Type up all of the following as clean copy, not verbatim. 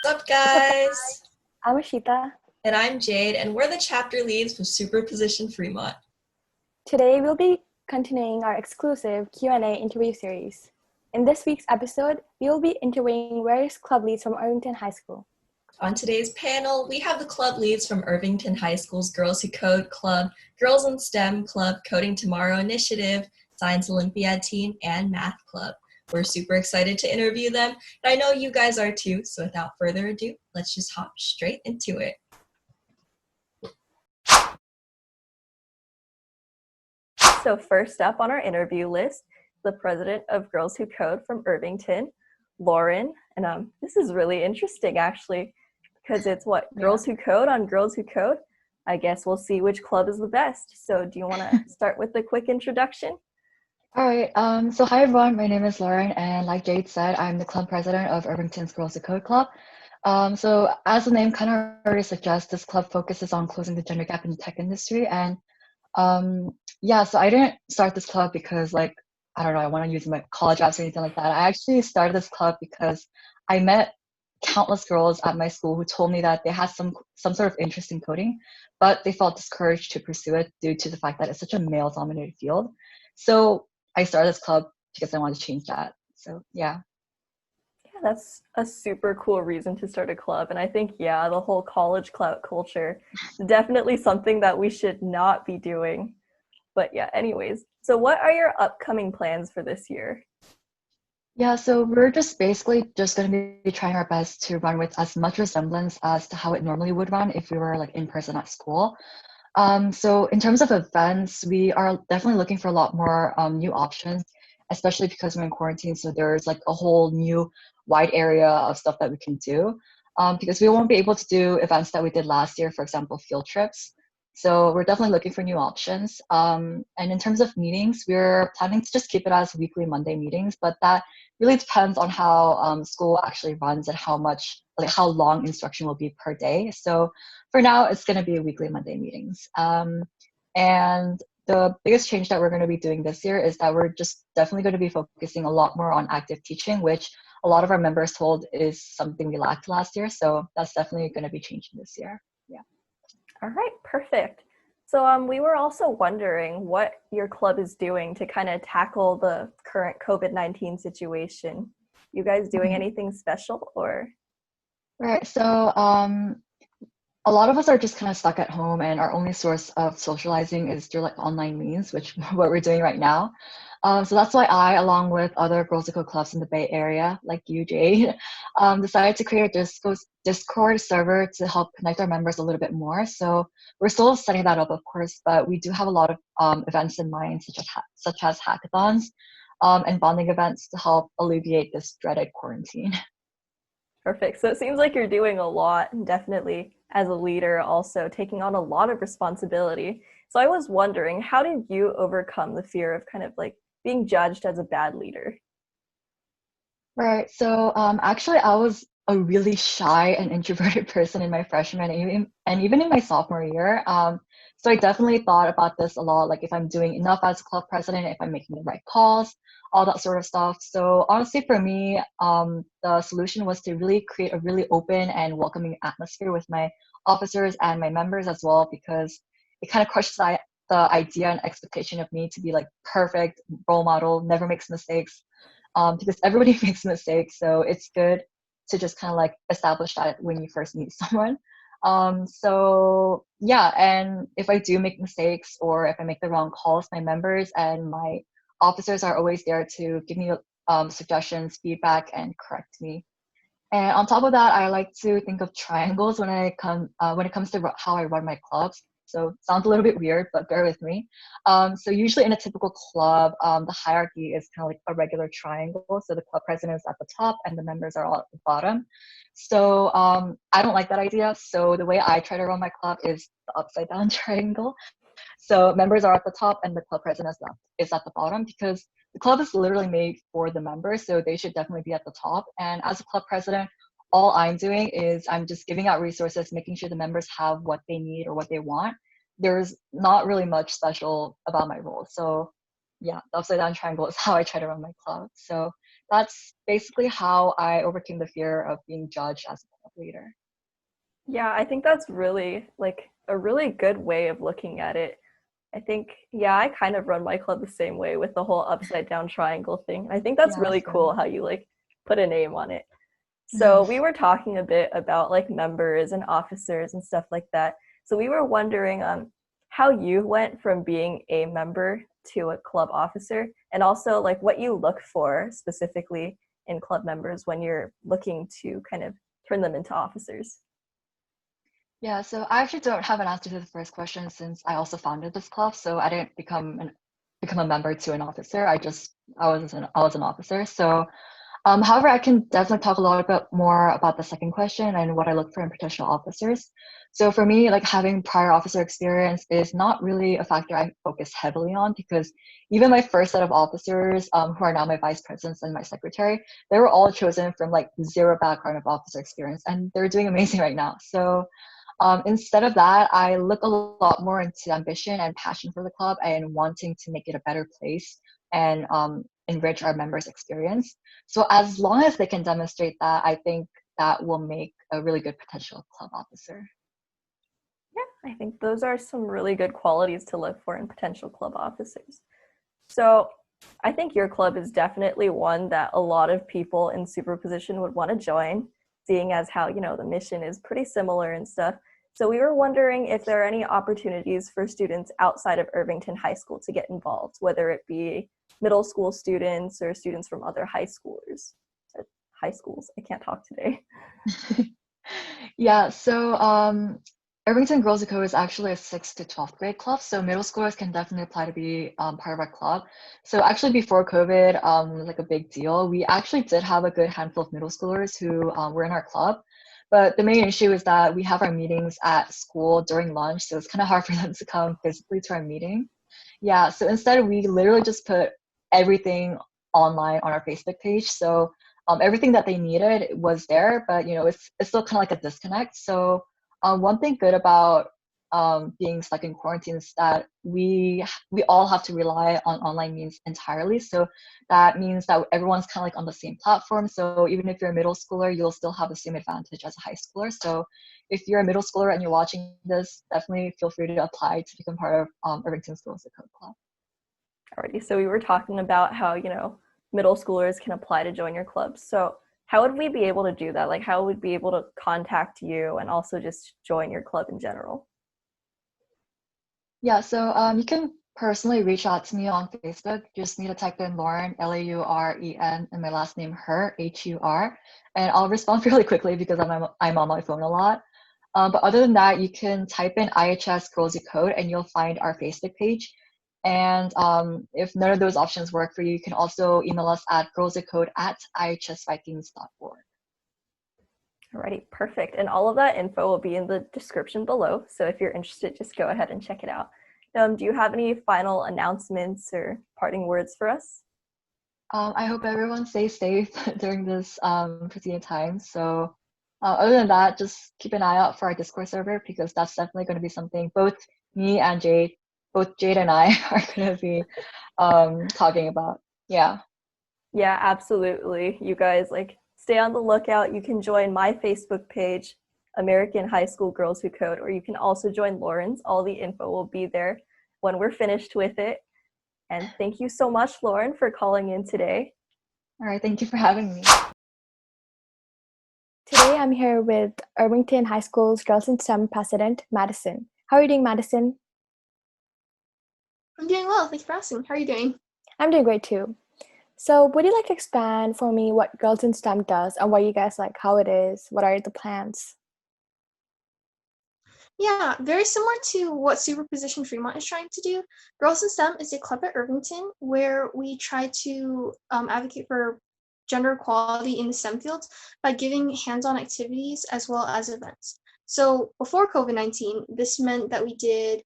What's up, What's up, guys? guys? I'm Ashita. And I'm Jade, and we're the chapter leads for Superposition Fremont. Today we'll be continuing our exclusive Q&A interview series. In this week's episode, we will be interviewing various club leads from Irvington High School. On today's panel, we have the club leads from Irvington High School's Girls Who Code Club, Girls in STEM Club, Coding Tomorrow Initiative, Science Olympiad Team, and Math Club. We're super excited to interview them, and I know you guys are too, so without further ado, let's just hop straight into it. So first up on our interview list, the president of Girls Who Code from Irvington, Lauren. And this is really interesting, actually, because it's Girls Who Code on Girls Who Code. I guess we'll see which club is the best. So do you want to start with a quick introduction? All right. So hi everyone. My name is Lauren, and like Jade said, I'm the club president of Irvington's Girls Who Code Club. So as the name kind of already suggests, this club focuses on closing the gender gap in the tech industry. And so I didn't start this club because I don't know, I want to use my college apps or anything like that. I actually started this club because I met countless girls at my school who told me that they had some sort of interest in coding, but they felt discouraged to pursue it due to the fact that it's such a male-dominated field. So I started this club because I wanted to change that. So yeah. Yeah, that's a super cool reason to start a club. And I think, the whole college clout culture is definitely something that we should not be doing. But yeah, anyways, so what are your upcoming plans for this year? Yeah, so we're just basically just going to be trying our best to run with as much resemblance as to how it normally would run if we were in person at school. So in terms of events, we are definitely looking for a lot more new options, especially because we're in quarantine. So there's a whole new wide area of stuff that we can do, because we won't be able to do events that we did last year, for example, field trips. So we're definitely looking for new options. And in terms of meetings, we're planning to just keep it as weekly Monday meetings, but that really depends on how school actually runs and how long instruction will be per day. So for now, it's going to be weekly Monday meetings. And the biggest change that we're going to be doing this year is that we're just definitely going to be focusing a lot more on active teaching, which a lot of our members told is something we lacked last year. So that's definitely going to be changing this year. Yeah. All right, perfect. So we were also wondering what your club is doing to kind of tackle the current COVID-19 situation. You guys doing anything special or? Right. So a lot of us are just kind of stuck at home, and our only source of socializing is through online means, which what we're doing right now. So that's why I, along with other Girls Who Code clubs in the Bay Area, like you, Jade, decided to create a Discord server to help connect our members a little bit more. So we're still setting that up, of course, but we do have a lot of events in mind, such as hackathons and bonding events to help alleviate this dreaded quarantine. Perfect. So it seems like you're doing a lot, and definitely as a leader, also taking on a lot of responsibility. So I was wondering, how did you overcome the fear of kind of being judged as a bad leader? Right. So actually, I was a really shy and introverted person in my freshman and even in my sophomore year. So I definitely thought about this a lot, like if I'm doing enough as a club president, if I'm making the right calls, all that sort of stuff. So honestly, for me, the solution was to really create a really open and welcoming atmosphere with my officers and my members as well, because it kind of crushed the idea and expectation of me to be perfect role model, never makes mistakes, because everybody makes mistakes. So it's good to just kind of establish that when you first meet someone. So yeah, and if I do make mistakes or if I make the wrong calls, my members and my officers are always there to give me suggestions, feedback, and correct me. And on top of that, I like to think of triangles when it comes to how I run my clubs. So sounds a little bit weird, but bear with me. So usually in a typical club, the hierarchy is kind of like a regular triangle. So the club president is at the top and the members are all at the bottom. So I don't like that idea. So the way I try to run my club is the upside down triangle. So members are at the top and the club president is at the bottom, because the club is literally made for the members. So they should definitely be at the top. And as a club president, all I'm doing is I'm just giving out resources, making sure the members have what they need or what they want. There's not really much special about my role. So the upside down triangle is how I try to run my club. So that's basically how I overcame the fear of being judged as a club leader. Yeah, I think that's really like a really good way of looking at it. I think, yeah, I kind of run my club the same way with the whole upside down triangle thing. I think that's Yeah, really same. cool how you like put a name on it. So we were talking a bit about like members and officers and stuff like that. So we were wondering how you went from being a member to a club officer, and also like what you look for specifically in club members when you're looking to kind of turn them into officers. Yeah, so I actually don't have an answer to the first question since I also founded this club. So I didn't become a member to an officer. I was an officer. So however, I can definitely talk a little bit more about the second question and what I look for in potential officers. So for me, like having prior officer experience is not really a factor I focus heavily on because even my first set of officers, who are now my vice presidents and my secretary, they were all chosen from like zero background of officer experience, and they're doing amazing right now. So instead of that, I look a lot more into ambition and passion for the club and wanting to make it a better place and enrich our members' experience. So as long as they can demonstrate that, I think that will make a really good potential club officer. Yeah, I think those are some really good qualities to look for in potential club officers. So I think your club is definitely one that a lot of people in superposition would want to join, seeing as how, you know, the mission is pretty similar and stuff. So we were wondering if there are any opportunities for students outside of Irvington High School to get involved, whether it be middle school students or students from other high schools. I can't talk today. Yeah, so Irvington Girls Eco is actually a 6th to 12th grade club, so middle schoolers can definitely apply to be part of our club. So actually before COVID, like a big deal, we actually did have a good handful of middle schoolers who were in our club. But the main issue is that we have our meetings at school during lunch, so it's kind of hard for them to come physically to our meeting. Yeah, so instead we literally just put everything online on our Facebook page. So everything that they needed was there, but you know, it's still kind of like a disconnect. So one thing good about being stuck in quarantine is that we all have to rely on online means entirely. So that means that everyone's kind of like on the same platform. So even if you're a middle schooler, you'll still have the same advantage as a high schooler. So if you're a middle schooler and you're watching this, definitely feel free to apply to become part of Irvington's Girls Code Club. Alrighty, so we were talking about how, you know, middle schoolers can apply to join your club. So how would we be able to do that? Like how would we be able to contact you and also just join your club in general? Yeah, so you can personally reach out to me on Facebook. You just need to type in Lauren, Lauren, and my last name, Hur, and I'll respond really quickly because I'm on my phone a lot. But other than that, you can type in IHS Girls Code and you'll find our Facebook page. And if none of those options work for you, you can also email us at girlscode@ihsvikings.org. Alrighty, perfect. And all of that info will be in the description below. So if you're interested, just go ahead and check it out. Do you have any final announcements or parting words for us? I hope everyone stays safe during this preceding time. So other than that, just keep an eye out for our Discord server because that's definitely going to be something both me and both Jade and I are going to be talking about. Yeah. Yeah, absolutely. You guys, like, stay on the lookout. You can join my Facebook page, American High School Girls Who Code, or you can also join Lauren's. All the info will be there when we're finished with it. And thank you so much, Lauren, for calling in today. All right. Thank you for having me. Today I'm here with Irvington High School's Girls in STEM president, Madison. How are you doing, Madison? I'm doing well. Thanks for asking. How are you doing? I'm doing great too. So would you like to expand for me what Girls in STEM does and what you guys like, how it is, what are the plans? Yeah, very similar to what Superposition Fremont is trying to do. Girls in STEM is a club at Irvington where we try to advocate for gender equality in the STEM fields by giving hands-on activities as well as events. So before COVID-19, this meant that we did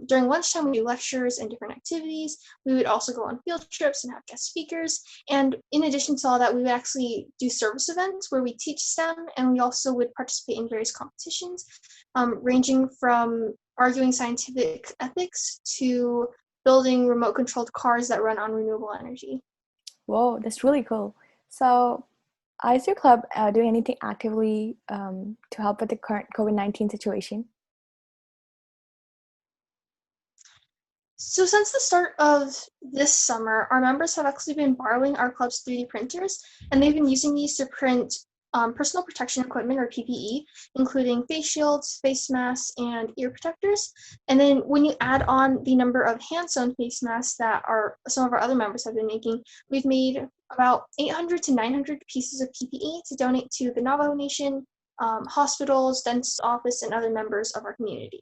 during lunchtime, we do lectures and different activities. We would also go on field trips and have guest speakers. And in addition to all that, we would actually do service events where we teach STEM, and we also would participate in various competitions, ranging from arguing scientific ethics to building remote controlled cars that run on renewable energy. Whoa, that's really cool. So, is your club doing anything actively to help with the current COVID-19 situation? So since the start of this summer, our members have actually been borrowing our club's 3D printers, and they've been using these to print personal protection equipment, or PPE, including face shields, face masks, and ear protectors. And then when you add on the number of hand-sewn face masks that some of our other members have been making, we've made about 800 to 900 pieces of PPE to donate to the Navajo Nation, hospitals, dentist office, and other members of our community.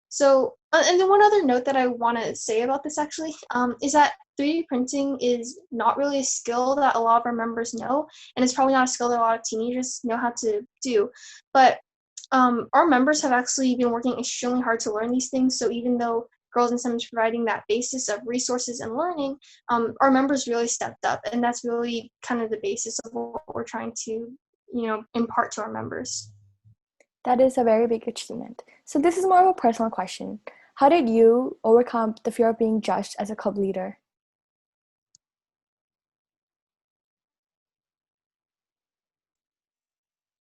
So, and then one other note that I want to say about this actually is that 3D printing is not really a skill that a lot of our members know, and it's probably not a skill that a lot of teenagers know how to do. But our members have actually been working extremely hard to learn these things. So even though Girls in STEM is providing that basis of resources and learning, our members really stepped up, and that's really kind of the basis of what we're trying to, impart to our members. That is a very big achievement. So this is more of a personal question. How did you overcome the fear of being judged as a club leader?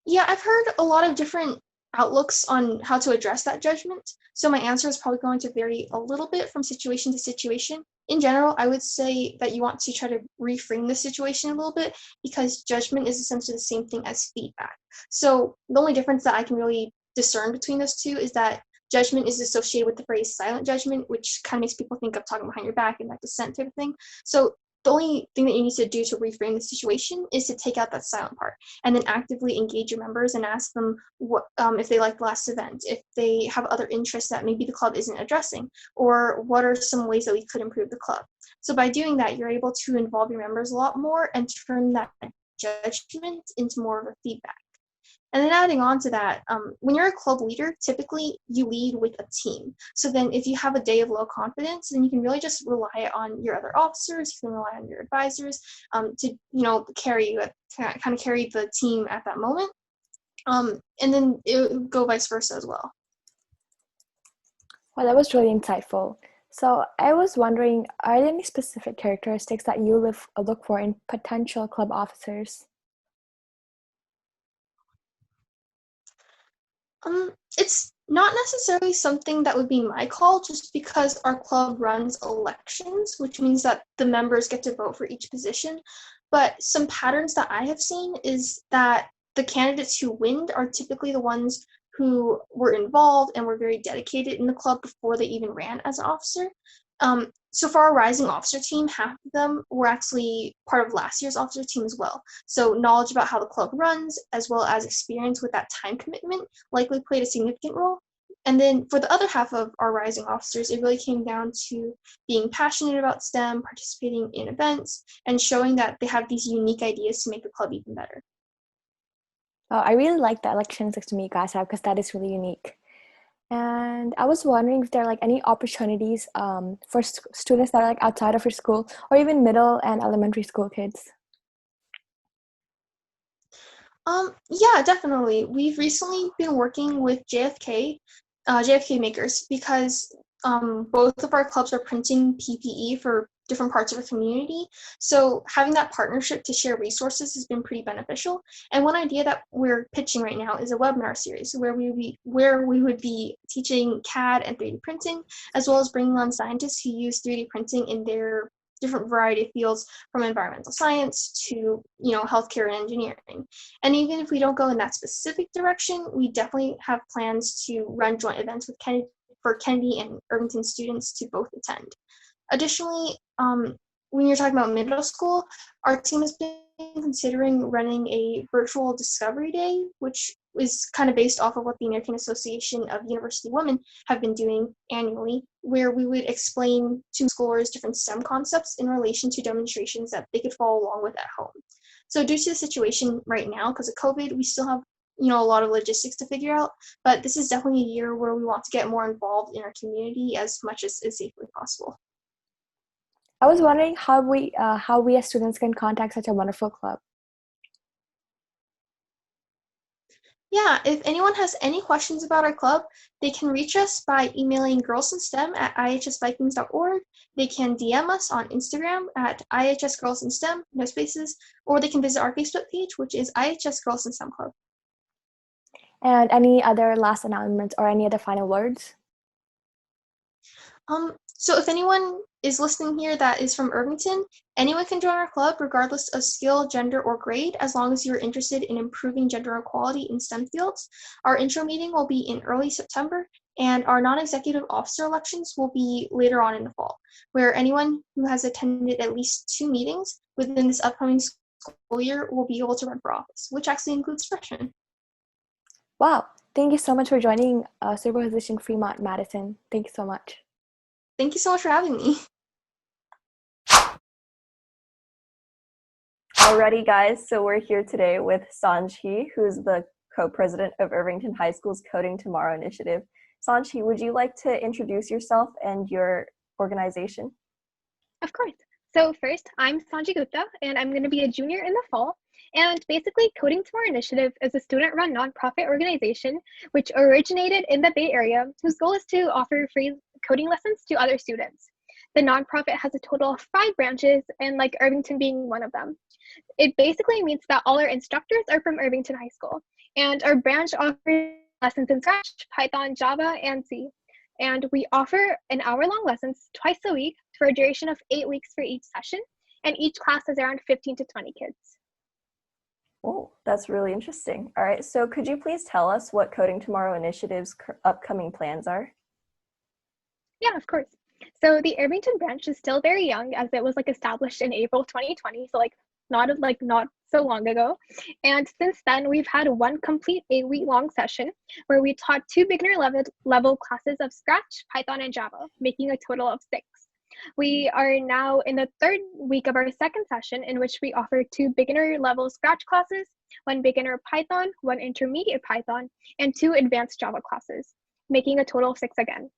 Yeah, I've heard a lot of different outlooks on how to address that judgment. So my answer is probably going to vary a little bit from situation to situation. In general, I would say that you want to try to reframe the situation a little bit, because judgment is essentially the same thing as feedback. So the only difference that I can really discern between those two is that judgment is associated with the phrase silent judgment, which kind of makes people think of talking behind your back and that dissent type of thing. So the only thing that you need to do to reframe the situation is to take out that silent part and then actively engage your members and ask them what if they liked the last event, if they have other interests that maybe the club isn't addressing, or what are some ways that we could improve the club. So by doing that, you're able to involve your members a lot more and turn that judgment into more of a feedback. And then adding on to that, when you're a club leader, typically you lead with a team. So then if you have a day of low confidence, then you can really just rely on your other officers, you can rely on your advisors to, carry you, kind of carry the team at that moment. And then it would go vice versa as well. Well, that was really insightful. So I was wondering, are there any specific characteristics that you look for in potential club officers? It's not necessarily something that would be my call, just because our club runs elections, which means that the members get to vote for each position. But some patterns that I have seen is that the candidates who win are typically the ones who were involved and were very dedicated in the club before they even ran as an officer. So for our rising officer team, half of them were actually part of last year's officer team as well. So knowledge about how the club runs, as well as experience with that time commitment, likely played a significant role. And then for the other half of our rising officers, it really came down to being passionate about STEM, participating in events, and showing that they have these unique ideas to make the club even better. I really like the election system you guys have, because that is really unique. And I was wondering if there are any opportunities for students that are outside of your school, or even middle and elementary school kids. Yeah, definitely. We've recently been working with JFK makers, because both of our clubs are printing PPE for different parts of our community. So having that partnership to share resources has been pretty beneficial. And one idea that we're pitching right now is a webinar series where we would be teaching CAD and 3D printing, as well as bringing on scientists who use 3D printing in their different variety of fields, from environmental science to healthcare and engineering. And even if we don't go in that specific direction, we definitely have plans to run joint events with Kennedy and Irvington students to both attend. Additionally, when you're talking about middle school, our team has been considering running a virtual discovery day, which is kind of based off of what the American Association of University Women have been doing annually, where we would explain to schoolers different STEM concepts in relation to demonstrations that they could follow along with at home. So due to the situation right now, because of COVID, we still have a lot of logistics to figure out, but this is definitely a year where we want to get more involved in our community as much as is safely possible. I was wondering how we as students can contact such a wonderful club. Yeah, if anyone has any questions about our club, they can reach us by emailing girlsinstem@ihsvikings.org. They can DM us on Instagram at ihsgirlsinstem, no spaces, or they can visit our Facebook page, which is IHS Girls in STEM Club. And any other last announcements or any other final words? So if anyone is listening here that is from Irvington, anyone can join our club regardless of skill, gender, or grade, as long as you're interested in improving gender equality in STEM fields. Our intro meeting will be in early September, and our non-executive officer elections will be later on in the fall, where anyone who has attended at least 2 meetings within this upcoming school year will be able to run for office, which actually includes freshmen. Wow. Thank you so much for joining Superposition Fremont Madison. Thank you so much. Thank you so much for having me. Alrighty, guys, so we're here today with Sanjhee, who's the co-president of Irvington High School's Coding Tomorrow initiative. Sanjhee, would you like to introduce yourself and your organization? Of course. So first, I'm Sanjhee Gupta, and I'm going to be a junior in the fall. And basically, Coding Tomorrow Initiative is a student-run nonprofit organization which originated in the Bay Area, whose goal is to offer free coding lessons to other students. The nonprofit has a total of 5 branches, and like Irvington being one of them. It basically means that all our instructors are from Irvington High School, and our branch offers lessons in Scratch, Python, Java, and C. And we offer an hour-long lessons twice a week for a duration of 8 weeks for each session, and each class is around 15 to 20 kids. Oh, that's really interesting. All right, so could you please tell us what Coding Tomorrow Initiative's upcoming plans are? Yeah, of course. So the Irvington branch is still very young, as it was established in April 2020, so not so long ago. And since then, we've had one complete 8-week-long session where we taught 2 beginner level classes of Scratch, Python, and Java, making a total of 6. We are now in the 3rd week of our 2nd session, in which we offer 2 beginner level Scratch classes, 1 beginner Python, 1 intermediate Python, and 2 advanced Java classes, making a total of 6 again.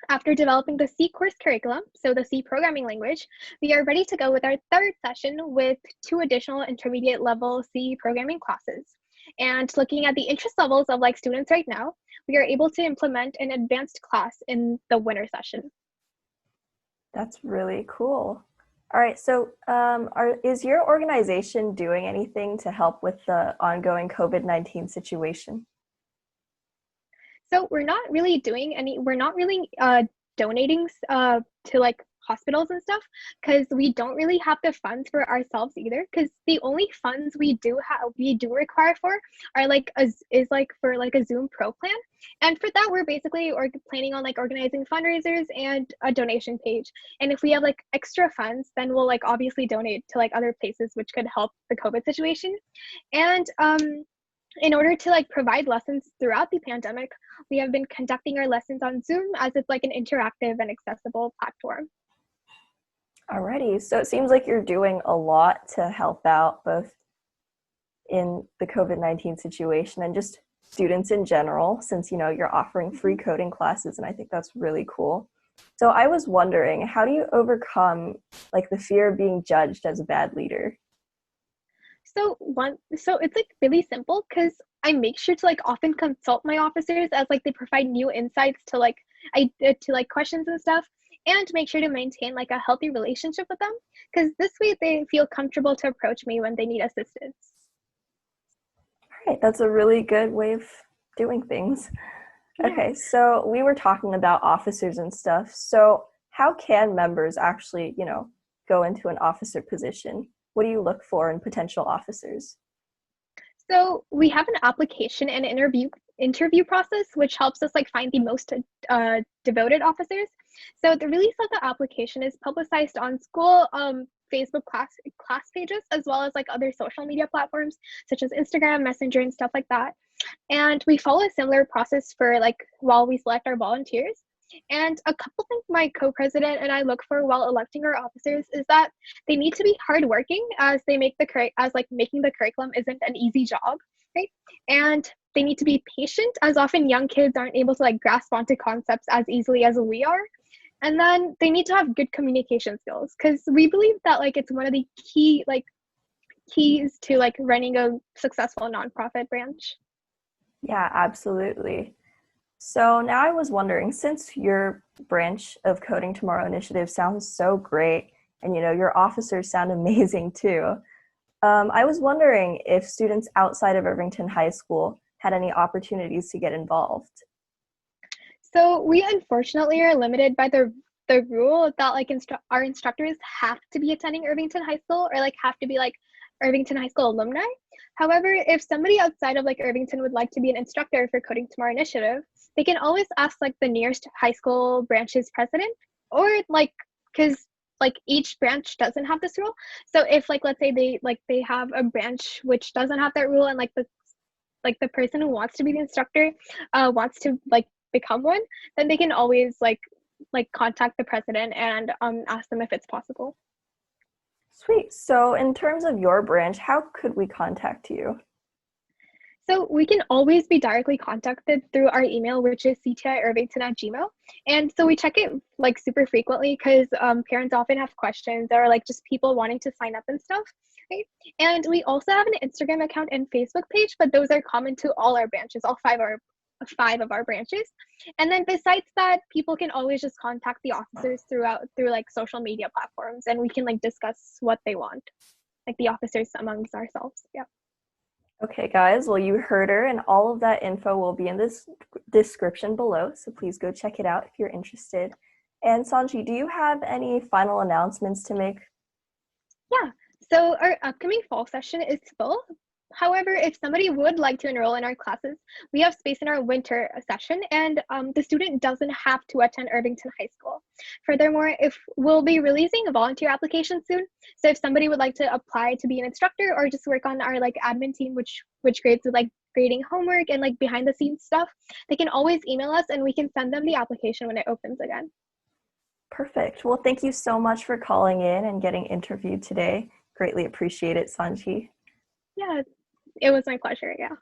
After developing the C course curriculum, so the C programming language, we are ready to go with our 3rd session with 2 additional intermediate level C programming classes. And looking at the interest levels of students right now, we are able to implement an advanced class in the winter session. That's really cool. All right, so is your organization doing anything to help with the ongoing COVID-19 situation? So we're not really donating to hospitals and stuff, because we don't really have the funds for ourselves either, because the only funds we do require for are for a Zoom Pro plan, and for that we're basically planning on organizing fundraisers and a donation page, and if we have extra funds, then we'll obviously donate to other places which could help the COVID situation. And in order to provide lessons throughout the pandemic, we have been conducting our lessons on Zoom, as it's an interactive and accessible platform. Alrighty, so it seems like you're doing a lot to help out both in the COVID-19 situation and just students in general, since you're offering free coding classes, and I think that's really cool. So I was wondering, how do you overcome the fear of being judged as a bad leader? So it's really simple, because I make sure to often consult my officers as they provide new insights to questions and stuff, and make sure to maintain a healthy relationship with them, because this way they feel comfortable to approach me when they need assistance. All right, that's a really good way of doing things. Yeah. Okay, so we were talking about officers and stuff. So how can members actually, go into an officer position? What do you look for in potential officers? So we have an application and interview process, which helps us find the most devoted officers. So the release of the application is publicized on school Facebook class pages, as well as other social media platforms such as Instagram, Messenger, and stuff like that. And we follow a similar process for while we select our volunteers. And a couple things my co-president and I look for while electing our officers is that they need to be hardworking, as making the curriculum isn't an easy job, right? And they need to be patient, as often young kids aren't able to grasp onto concepts as easily as we are. And then they need to have good communication skills, because we believe that it's one of the keys to running a successful nonprofit branch. Yeah, absolutely. So now I was wondering, since your branch of Coding Tomorrow initiative sounds so great, and your officers sound amazing too, I was wondering if students outside of Irvington High School had any opportunities to get involved. So we unfortunately are limited by the rule that like our instructors have to be attending Irvington High School or like have to be like Irvington High School alumni. However, if somebody outside of like Irvington would like to be an instructor for Coding Tomorrow initiative, they can always ask like the nearest high school branch's president, or like because like each branch doesn't have this rule. So if like let's say they have a branch which doesn't have that rule, and like the person who wants to be the instructor wants to like become one, then they can always like contact the president and ask them if it's possible. Sweet. So in terms of your branch, how could we contact you? So we can always be directly contacted through our email, which is ctiirvington@gmail. And so we check it like super frequently because parents often have questions or like just people wanting to sign up and stuff. Right? And we also have an Instagram account and Facebook page, but those are common to all our branches, all five of our branches. And then besides that, people can always just contact the officers through like social media platforms, and we can like discuss what they want, like the officers amongst ourselves. Yeah. Okay, guys, well, you heard her, and all of that info will be in this description below, so please go check it out if you're interested. And Sanjhee, do you have any final announcements to make? Yeah. So our upcoming fall session is full. However, if somebody would like to enroll in our classes, we have space in our winter session, and the student doesn't have to attend Irvington High School. Furthermore, if we'll be releasing a volunteer application soon, so if somebody would like to apply to be an instructor or just work on our like admin team, which grades with like grading homework and like behind the scenes stuff, they can always email us and we can send them the application when it opens again. Perfect. Well, thank you so much for calling in and getting interviewed today. Greatly appreciate it, Sanjhee. Yeah, it was my pleasure. Yeah.